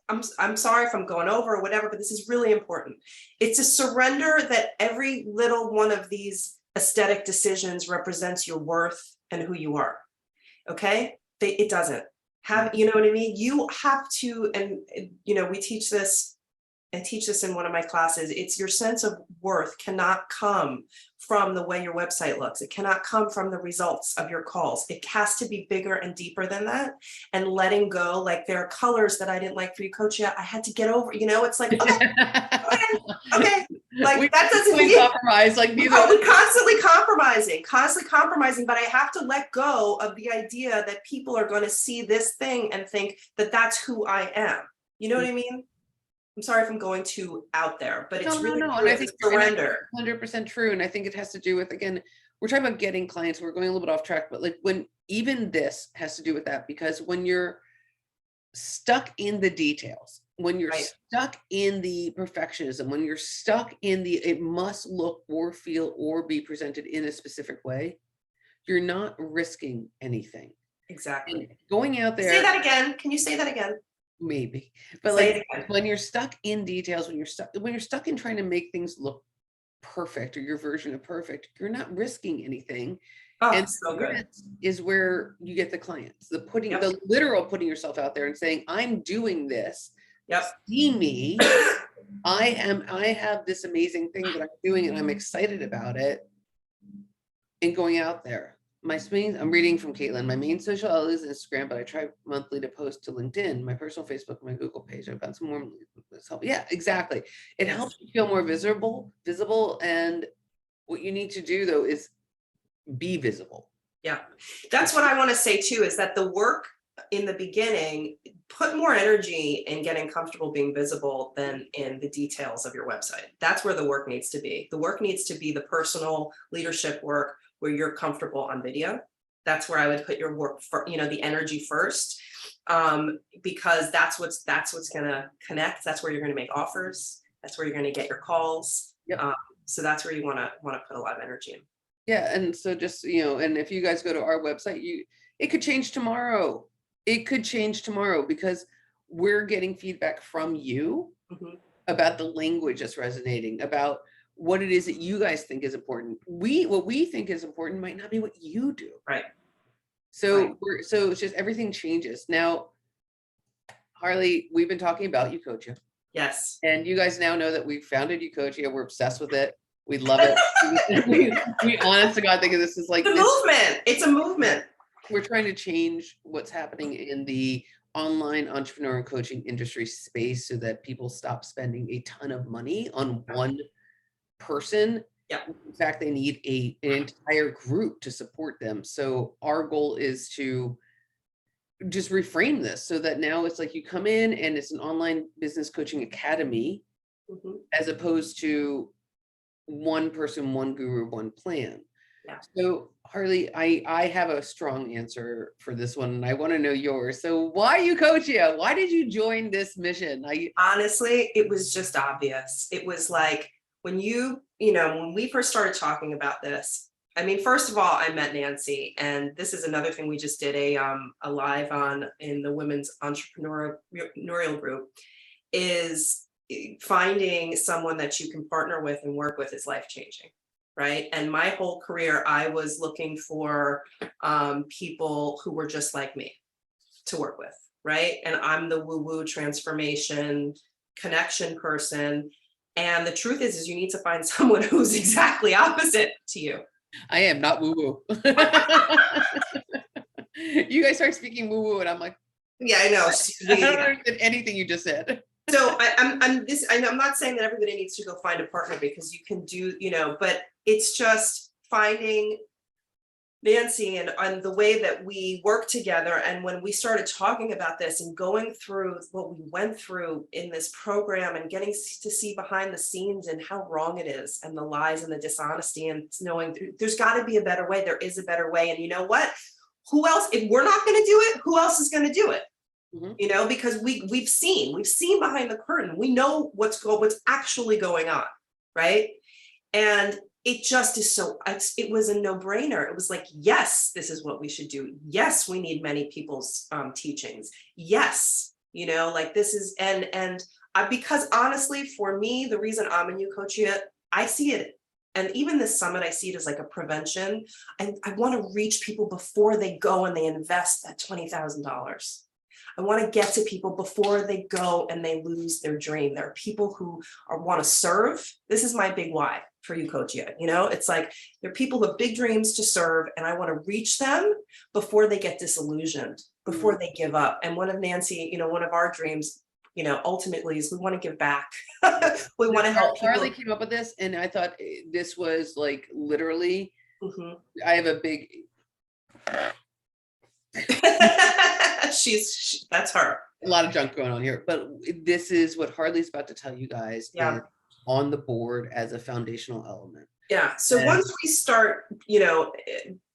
I'm sorry if I'm going over or whatever, but this is really important. It's a surrender that every little one of these aesthetic decisions represents your worth and who you are. Okay? It doesn't have, you know what I mean? You have to, and we teach this, I teach this in one of my classes. It's your sense of worth cannot come from the way your website looks. It cannot come from the results of your calls. It has to be bigger and deeper than that. And letting go, like there are colors that I didn't like for Ucoachia. I had to get over, it's like, okay. Like we that doesn't mean compromise. Like we're constantly compromising, but I have to let go of the idea that people are going to see this thing and think that that's who I am. You know what I mean? I'm sorry if I'm going too out there, but it's really no. True. And I think surrender. 100% true. And I think it has to do with, again, we're talking about getting clients. We're going a little bit off track, but like when even this has to do with that, because when you're stuck in the details, when you're stuck in the perfectionism, when you're stuck in the, it must look or feel or be presented in a specific way, you're not risking anything. Exactly. And going out there. Say that again. Can you say that again? Maybe, but like when you're stuck in details, when you're stuck in trying to make things look perfect or your version of perfect, you're not risking anything. And so good is where you get the clients, the literal putting yourself out there and saying, I'm doing this. See me. I have this amazing thing that I'm doing and I'm excited about it. And going out there. I'm reading from Caitlin. My main social outlet is Instagram, but I try monthly to post to LinkedIn, my personal Facebook, and my Google page. I've got some more help. Yeah, exactly. It helps you feel more visible. And what you need to do though is be visible. Yeah, that's what I want to say too, is that the work in the beginning, put more energy in getting comfortable being visible than in the details of your website. That's where the work needs to be. The work needs to be the personal leadership work where you're comfortable on video. That's where I would put your work for, the energy first, because that's what's going to connect. That's where you're going to make offers. That's where you're going to get your calls. So that's where you want to put a lot of energy in. Yeah, and so just, and if you guys go to our website, it could change tomorrow. It could change tomorrow because we're getting feedback from you Mhm. about the language that's resonating, about what it is that you guys think is important. What we think is important might not be what you do. Right. So so it's just everything changes. Now, Harli, we've been talking about Ucoachia. Yes. And you guys now know that we founded Ucoachia. We're obsessed with it. We love it. we honest to God think this is like The movement. It's a movement. We're trying to change what's happening in the online entrepreneur and coaching industry space so that people stop spending a ton of money on one person. Yeah. In fact, they need an entire group to support them. So our goal is to just reframe this so that now it's like you come in and it's an online business coaching academy, as opposed to one person, one guru, one plan. Yeah. So Harli, I have a strong answer for this one, and I want to know yours. So why Ucoachia? Why did you join this mission? Honestly, it was just obvious. It was like when when we first started talking about this, I mean, first of all, I met Nancy, and this is another thing we just did a live on in the women's entrepreneurial group, is finding someone that you can partner with and work with is life-changing, right? And my whole career, I was looking for people who were just like me to work with, right? And I'm the woo-woo transformation connection person. And the truth is you need to find someone who's exactly opposite to you. I am not woo-woo. You guys start speaking woo-woo and I'm like, yeah, I know. I don't understand anything you just said. So I'm not saying that everybody needs to go find a partner, because you can do, but it's just finding Nancy and the way that we work together. And when we started talking about this and going through what we went through in this program and getting to see behind the scenes and how wrong it is and the lies and the dishonesty, and knowing there's got to be a better way, there is a better way. And you know what? Who else, if we're not going to do it, who else is going to do it? Because we've seen behind the curtain. We know what's actually going on, right? And it just is it was a no-brainer. It was like, yes, this is what we should do. Yes, we need many people's teachings. Yes, like this is, because honestly, for me, the reason I'm in Ucoachia, I see it. And even this summit, I see it as like a prevention. I want to reach people before they go and they invest that $20,000. I want to get to people before they go and they lose their dream. There are people who want to serve. This is my big why for Ucoachia. It's like there are people who have big dreams to serve, and I want to reach them before they get disillusioned, before they give up. And one of Nancy, one of our dreams, ultimately is we want to give back. We want to help people. Harli came up with this, and I thought this was like literally, I have a big. That's her. A lot of junk going on here, but this is what Harli's about to tell you guys. Yeah. Is on the board as a foundational element. Yeah. So once we start,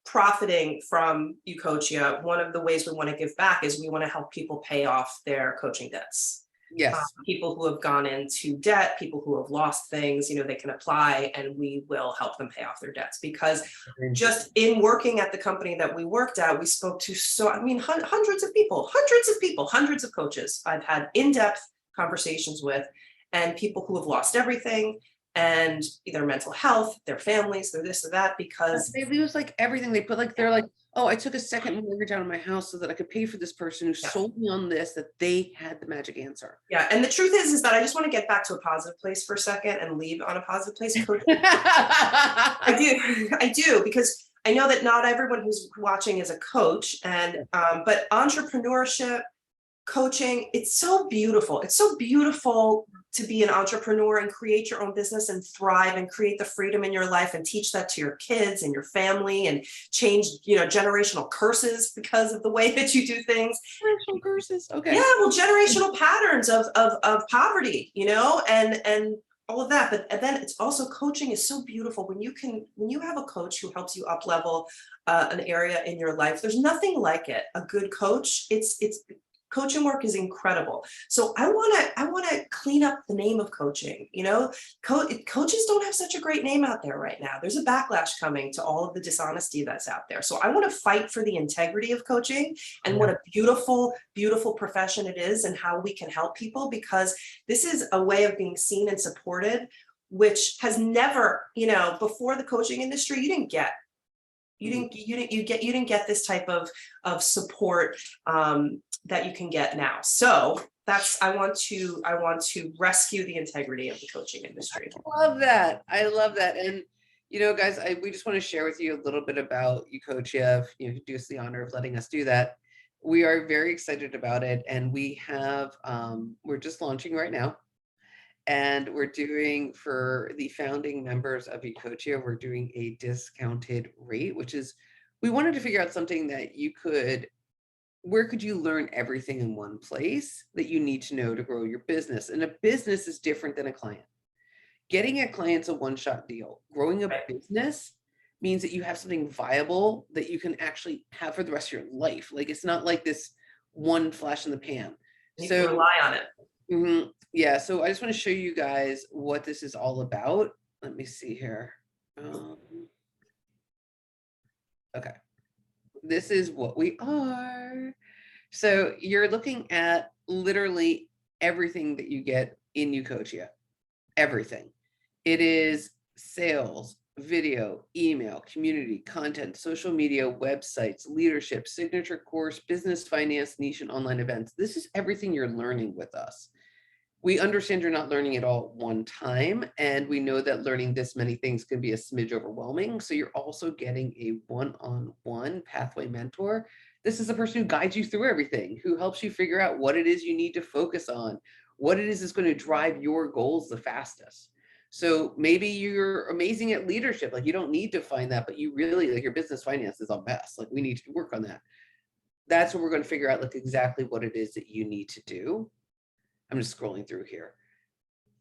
profiting from Ucoachia, one of the ways we want to give back is we want to help people pay off their coaching debts. Yes. People who have gone into debt, people who have lost things, they can apply, and we will help them pay off their debts. Because just in working at the company that we worked at, we spoke to hundreds of people, hundreds of coaches I've had in-depth conversations with, and people who have lost everything, and their mental health, their families, their this or that, because they lose like everything. They put they're like, oh, I took a second mortgage out of my house so that I could pay for this person who sold me on this, that they had the magic answer. Yeah. And the truth is that I just want to get back to a positive place for a second and leave on a positive place. I do, because I know that not everyone who's watching is a coach, and but entrepreneurship, coaching, it's so beautiful. It's so beautiful to be an entrepreneur and create your own business and thrive and create the freedom in your life and teach that to your kids and your family, and change, generational curses because of the way that you do things. Generational curses. Okay. Yeah. Well, generational patterns of poverty, and all of that. But then it's also, coaching is so beautiful when you have a coach who helps you up level an area in your life. There's nothing like it. A good coach, coaching work is incredible. So I want to clean up the name of coaching. You know, coaches don't have such a great name out there right now. There's a backlash coming to all of the dishonesty that's out there. So I want to fight for the integrity of coaching and what a beautiful, beautiful profession it is and how we can help people, because this is a way of being seen and supported, which has never, you know, before the coaching industry, you didn't get this type of support that you can get now. So that's, I want to rescue the integrity of the coaching industry. I love that. I love that. And you know, guys, we just want to share with you a little bit about Ucoachia, if you do us the honor of letting us do that. We are very excited about it, and we have we're just launching right now. And we're doing, for the founding members of Ucoachia, we're doing a discounted rate, which is, we wanted to figure out something that you could, where could you learn everything in one place that you need to know to grow your business? And a business is different than a client. Getting a client's a one-shot deal. Growing a business means that you have something viable that you can actually have for the rest of your life. Like, it's not like this one flash in the pan. You can rely on it. Yeah, so I just want to show you guys what this is all about. Let me see here. Okay, this is what we are. So you're looking at literally everything that you get in Ucoachia. Everything. It is sales, video, email, community, content, social media, websites, leadership, signature course, business, finance, niche, and online events. This is everything you're learning with us. We understand you're not learning it all at one time, and we know that learning this many things can be a smidge overwhelming. So you're also getting a one-on-one pathway mentor. This is the person who guides you through everything, who helps you figure out what it is you need to focus on, what it is that's going to drive your goals the fastest. So maybe you're amazing at leadership, like you don't need to find that, but you really, like, your business finance is a mess. Like, we need to work on that. That's what we're going to figure out, like, exactly what it is that you need to do. I'm just scrolling through here.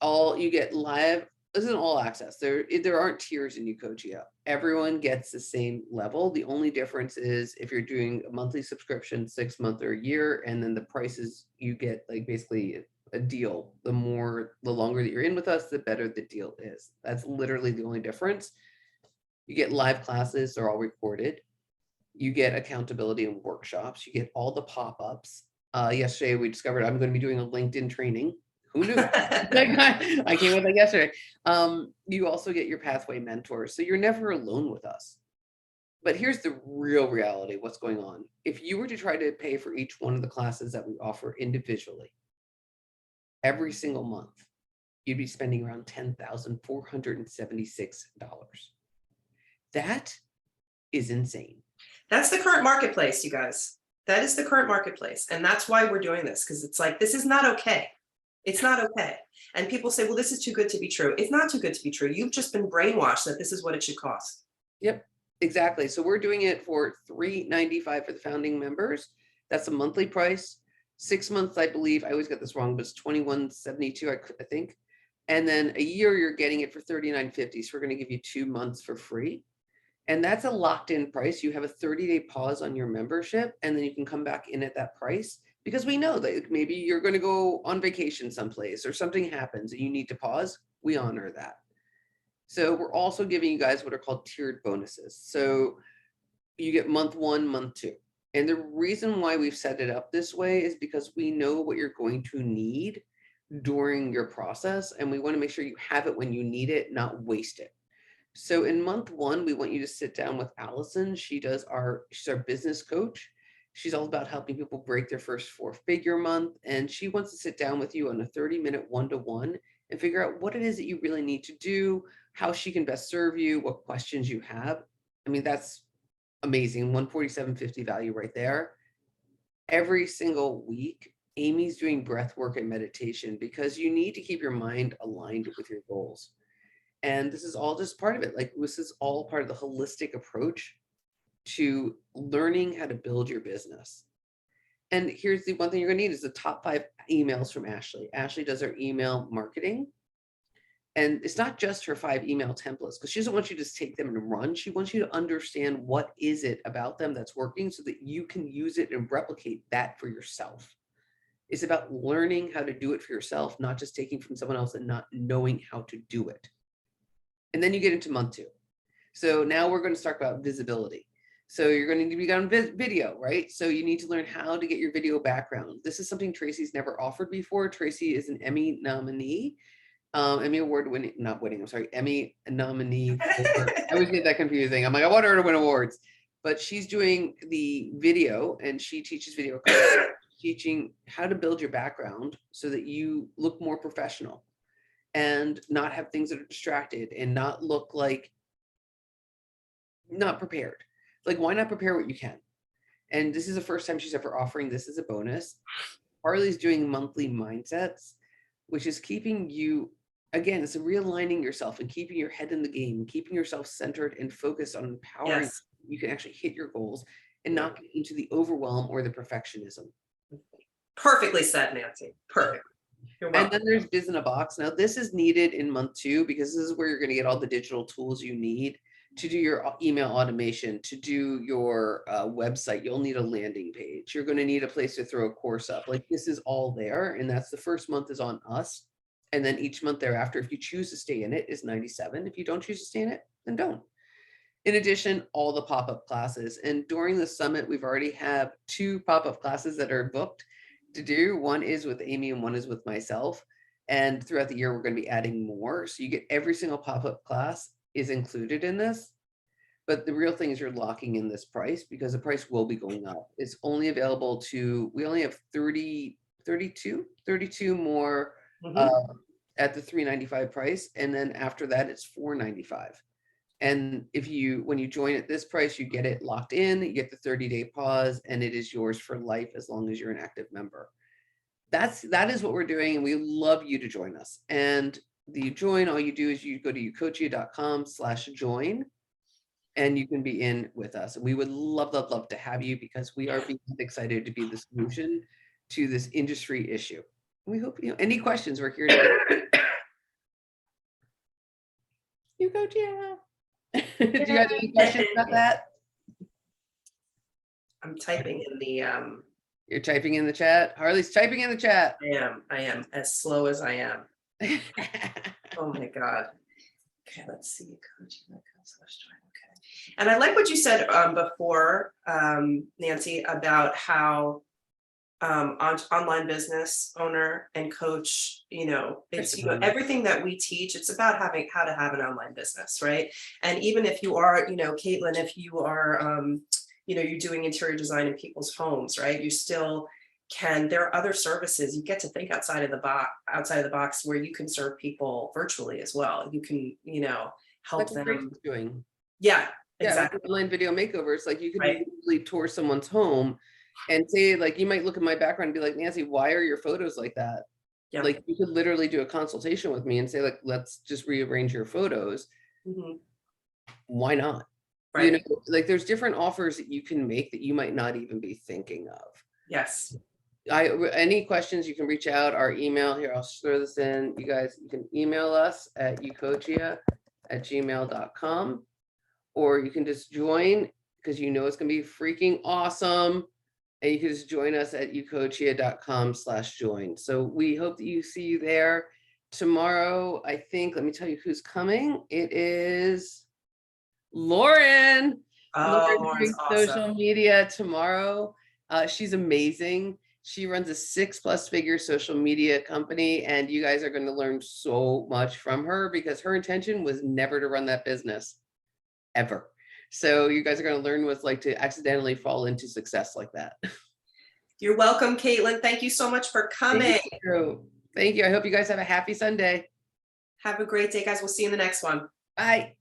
You get live. This is an all access. There aren't tiers in Ucoachia. Everyone gets the same level. The only difference is if you're doing a monthly subscription, 6 month or a year, and then the prices you get, like, basically a deal. The longer that you're in with us, the better the deal is. That's literally the only difference. You get live classes, they're all recorded. You get accountability and workshops. You get all the pop-ups. Yesterday we discovered I'm going to be doing a LinkedIn training. Who knew? I came with that yesterday. You also get your pathway mentors. So you're never alone with us. But here's the real reality, what's going on. If you were to try to pay for each one of the classes that we offer individually, every single month, you'd be spending around $10,476. That is insane. That's the current marketplace, you guys. That is the current marketplace. And that's why we're doing this, because it's like, this is not okay. It's not okay. And people say, well, this is too good to be true. It's not too good to be true. You've just been brainwashed that this is what it should cost. Yep, exactly. So we're doing it for $395 for the founding members. That's a monthly price. 6 months, I believe, I always get this wrong, but it's $21.72, I think. And then a year, you're getting it for $39.50. So we're going to give you 2 months for free. And that's a locked in price. You have a 30-day pause on your membership, and then you can come back in at that price, because we know that maybe you're going to go on vacation someplace or something happens and you need to pause. We honor that. So we're also giving you guys what are called tiered bonuses. So you get month 1, month 2. And the reason why we've set it up this way is because we know what you're going to need during your process. And we want to make sure you have it when you need it, not waste it. So in month 1, we want you to sit down with Allison. She's our business coach. She's all about helping people break their first 4-figure month. And she wants to sit down with you on a 30-minute one-to-one and figure out what it is that you really need to do, how she can best serve you, what questions you have. I mean, that's amazing. $147.50 value right there. Every single week, Amy's doing breath work and meditation, because you need to keep your mind aligned with your goals. And this is all just part of it. Like, this is all part of the holistic approach to learning how to build your business. And here's the one thing you're going to need is the top 5 emails from Ashley. Ashley does her email marketing. And it's not just her 5 email templates, because she doesn't want you to just take them and run. She wants you to understand what is it about them that's working so that you can use it and replicate that for yourself. It's about learning how to do it for yourself, not just taking from someone else and not knowing how to do it. And then you get into month 2. So now we're going to talk about visibility. So you're going to need to be on video, right? So you need to learn how to get your video background. This is something Tracy's never offered before. Tracy is an Emmy nominee, Emmy award winning, not winning, I'm sorry, Emmy nominee. I always get that confusing. I'm like, I want her to win awards, but she's doing the video and she teaches video, teaching how to build your background so that you look more professional and not have things that are distracted and not look like not prepared. Like, why not prepare what you can? And this is the first time she's ever offering this as a bonus. Harli's doing monthly mindsets, which is keeping you, again, it's realigning yourself and keeping your head in the game, keeping yourself centered and focused on empowering you can actually hit your goals and not get into the overwhelm or the perfectionism. Perfectly said, Nancy. Perfect. And then there's Biz in a Box. Now, this is needed in month 2 because this is where you're going to get all the digital tools you need to do your email automation, to do your website. You'll need a landing page. You're going to need a place to throw a course up. Like, this is all there. And that's the first month is on us. And then each month thereafter, if you choose to stay in it, is $97. If you don't choose to stay in it, then don't. In addition, all the pop-up classes. And during the summit, we've already have 2 pop-up classes that are booked to do. One is with Amy and one is with myself. And throughout the year, we're going to be adding more. So you get every single pop-up class is included in this. But the real thing is you're locking in this price because the price will be going up. It's only available to, we only have 32 more at the $395 price. And then after that, it's $495. And if you, when you join at this price, you get it locked in, you get the 30-day pause, and it is yours for life as long as you're an active member. That is what we're doing, and we love you to join us. And the join, all you do is you go to ucoachia.com/join, and you can be in with us. And we would love, love, love to have you because we are being excited to be the solution to this industry issue. We hope you know any questions. We're here to Ucoachia. Do you guys have any questions about that? I'm typing in the You're typing in the chat. Harli's typing in the chat. I am as slow as I am. Oh my God. Okay, let's see. Okay. And I like what you said before, Nancy, about how online business owner and coach, it's everything that we teach. It's about having how to have an online business, right? And even if you are, Caitlin, if you are, you're doing interior design in people's homes, right? You still can. There are other services. You get to think outside of the box where you can serve people virtually as well. You can, help them. Doing. Yeah, exactly. Like online video makeovers, like you can literally tour someone's home and say, like, you might look at my background and be like, Nancy, why are your photos like that? Yeah. Like, you could literally do a consultation with me and say, like, let's just rearrange your photos. Why not? Right. Like, there's different offers that you can make that you might not even be thinking of. Yes. Any questions, you can reach out. Our email here, I'll throw this in. You guys, you can email us at ucoachia@gmail.com, or you can just join because it's going to be freaking awesome. And you can just join us at ucoachia.com/join. So we hope that you see you there tomorrow. I think, let me tell you who's coming. It is Lauren. Lauren's awesome. Social media tomorrow. She's amazing. She runs a 6+ figure social media company, and you guys are going to learn so much from her because her intention was never to run that business ever. So you guys are going to learn what it's like to accidentally fall into success like that. You're welcome, Caitlin. Thank you so much for coming. Thank you. I hope you guys have a happy Sunday. Have a great day, guys. We'll see you in the next one. Bye.